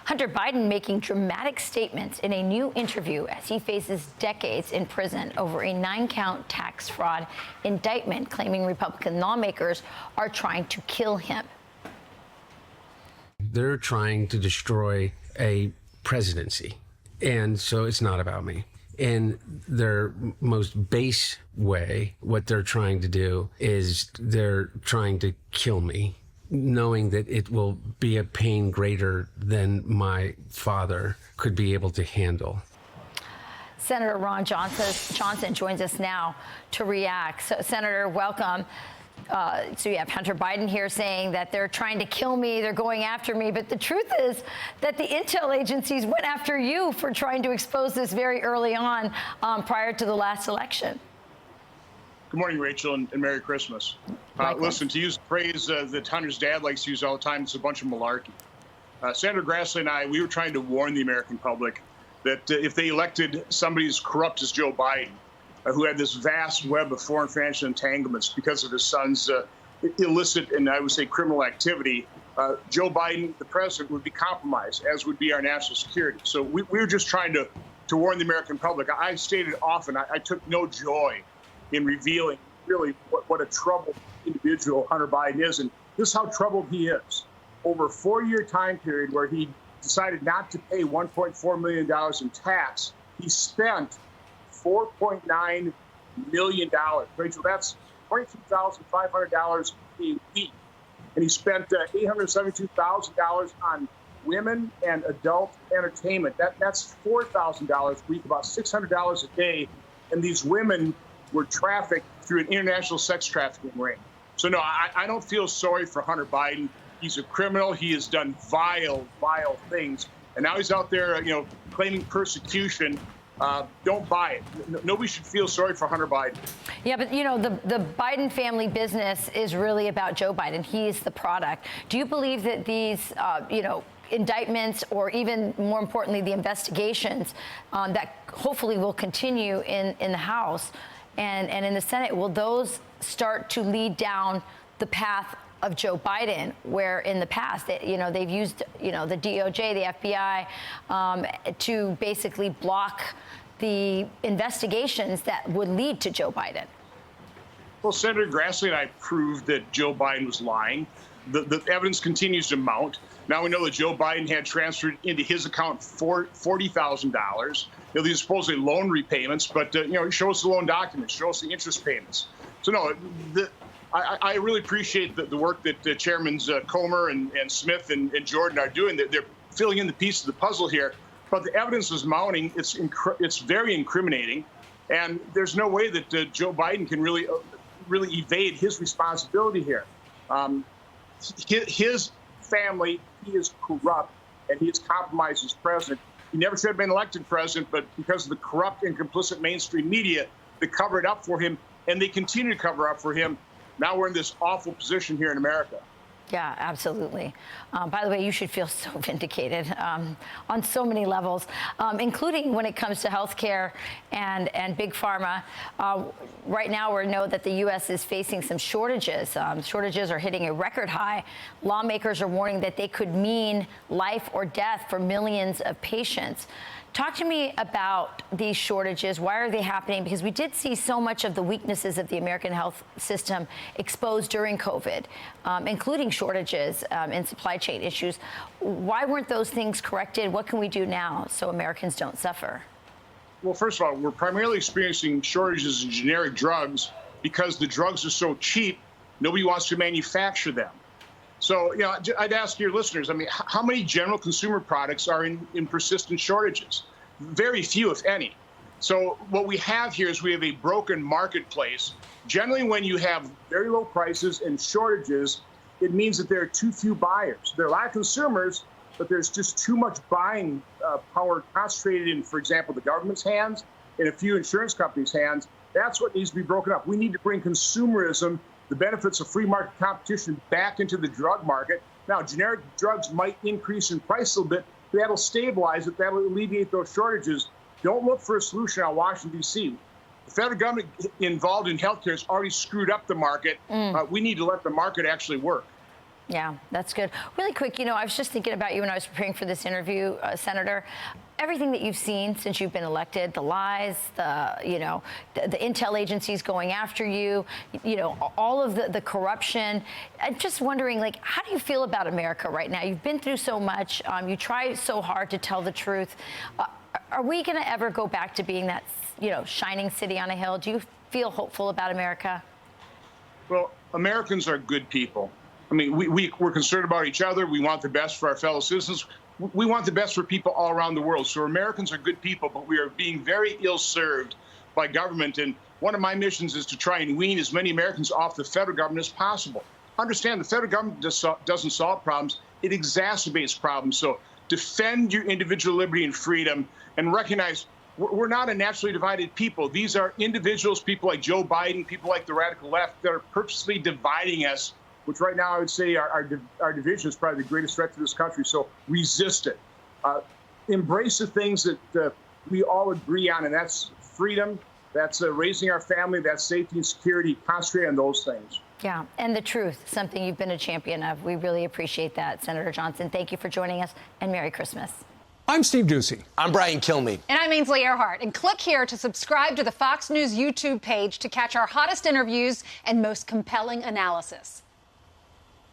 Hunter Biden making dramatic statements in a new interview as he faces decades in prison over a 9-count tax fraud indictment, claiming Republican lawmakers are trying to kill him. They're trying to destroy a presidency, and so it's not about me. In their most base way, what they're trying to do is they're trying to kill me, knowing that it will be a pain greater than my father could be able to handle. Senator Ron Johnson joins us now to react. So, Senator, welcome. So you have Hunter Biden here saying that they're trying to kill me, they're going after me. But the truth is that the intel agencies went after you for trying to expose this very early on, prior to the last election. Good morning, Rachel, and Merry Christmas. Listen, to use a phrase that Hunter's dad likes to use all the time, it's a bunch of malarkey. Senator Grassley and I, we were trying to warn the American public that if they elected somebody as corrupt as Joe Biden, who had this vast web of foreign financial entanglements because of his son's illicit and I would say criminal activity, Joe Biden, the president, would be compromised, as would be our national security. So we were just trying to warn the American public. I stated often, I took no joy in revealing really what a troubled individual Hunter Biden is. And this is how troubled he is. Over a 4-year time period where he decided not to pay $1.4 million in tax, he spent $4.9 million. Rachel, that's $22,500 a week. And he spent $872,000 on women and adult entertainment. That's $4,000 a week, about $600 a day. And these women were trafficked through an international sex trafficking ring. So, no, I don't feel sorry for Hunter Biden. He's a criminal. He has done vile, vile things. And now he's out there, claiming persecution. Don't buy it. Nobody should feel sorry for Hunter Biden. Yeah, but, the Biden family business is really about Joe Biden. He's the product. Do you believe that these, indictments, or even more importantly, the investigations that hopefully will continue in the House and in the Senate, will those start to lead down the path of Joe Biden, where in the past, they've used, the DOJ, the FBI, to basically block the investigations that would lead to Joe Biden? Well, Senator Grassley and I proved that Joe Biden was lying. The evidence continues to mount. Now we know that Joe Biden had transferred into his account $40,000. These are supposedly loan repayments, but show us the loan documents, show us the interest payments. So no, I really appreciate the work that Chairmans Comer and Smith and Jordan are doing. They're filling in the piece of the puzzle here. But the evidence is mounting. It's very incriminating, and there's no way that Joe Biden can really evade his responsibility here. His family, he is corrupt, and he has compromised as president. He never should have been elected president, but because of the corrupt and complicit mainstream media, they covered up for him, and they continue to cover up for him. Now we're in this awful position here in America. Yeah, absolutely. By the way, you should feel so vindicated on so many levels, including when it comes to healthcare and big pharma. Right now, we know that the U.S. is facing some shortages. Shortages are hitting a record high. Lawmakers are warning that they could mean life or death for millions of patients. Talk to me about these shortages. Why are they happening? Because we did see so much of the weaknesses of the American health system exposed during COVID, including shortages and supply chain issues. Why weren't those things corrected? What can we do now so Americans don't suffer? Well, first of all, we're primarily experiencing shortages in generic drugs because the drugs are so cheap, nobody wants to manufacture them. So, I'd ask your listeners, how many general consumer products are in persistent shortages? Very few, if any. So what we have here is we have a broken marketplace. Generally, when you have very low prices and shortages, it means that there are too few buyers. There are a lot of consumers, but there's just too much buying power concentrated in, for example, the government's hands and a few insurance companies' hands. That's what needs to be broken up. We need to bring consumerism, the benefits of free market competition, back into the drug market. Now, generic drugs might increase in price a little bit, but that'll stabilize it. That'll alleviate those shortages. Don't look for a solution out of Washington, D.C. The federal government involved in healthcare has already screwed up the market. We need to let the market actually work. Yeah, that's good. Really quick, I was just thinking about you when I was preparing for this interview, Senator. Everything that you've seen since you've been elected, the lies, the intel agencies going after you, all of the corruption. I'm just wondering, how do you feel about America right now? You've been through so much. You try so hard to tell the truth. Are we going to ever go back to being that, shining city on a hill? Do you feel hopeful about America? Well, Americans are good people. I mean, we're concerned about each other. We want the best for our fellow citizens. We want the best for people all around the world. So Americans are good people, but we are being very ill-served by government. And one of my missions is to try and wean as many Americans off the federal government as possible. Understand, the federal government doesn't solve problems. It exacerbates problems. So defend your individual liberty and freedom and recognize we're not a naturally divided people. These are individuals, people like Joe Biden, people like the radical left, that are purposely dividing us, which right now I would say our division is probably the greatest threat to this country. So resist it. Embrace the things that we all agree on, and that's freedom, that's raising our family, that's safety and security. Concentrate on those things. Yeah, and the truth, something you've been a champion of. We really appreciate that, Senator Johnson. Thank you for joining us, and Merry Christmas. I'm Steve Doocy. I'm Brian Kilmeade. And I'm Ainsley Earhart. And click here to subscribe to the Fox News YouTube page to catch our hottest interviews and most compelling analysis.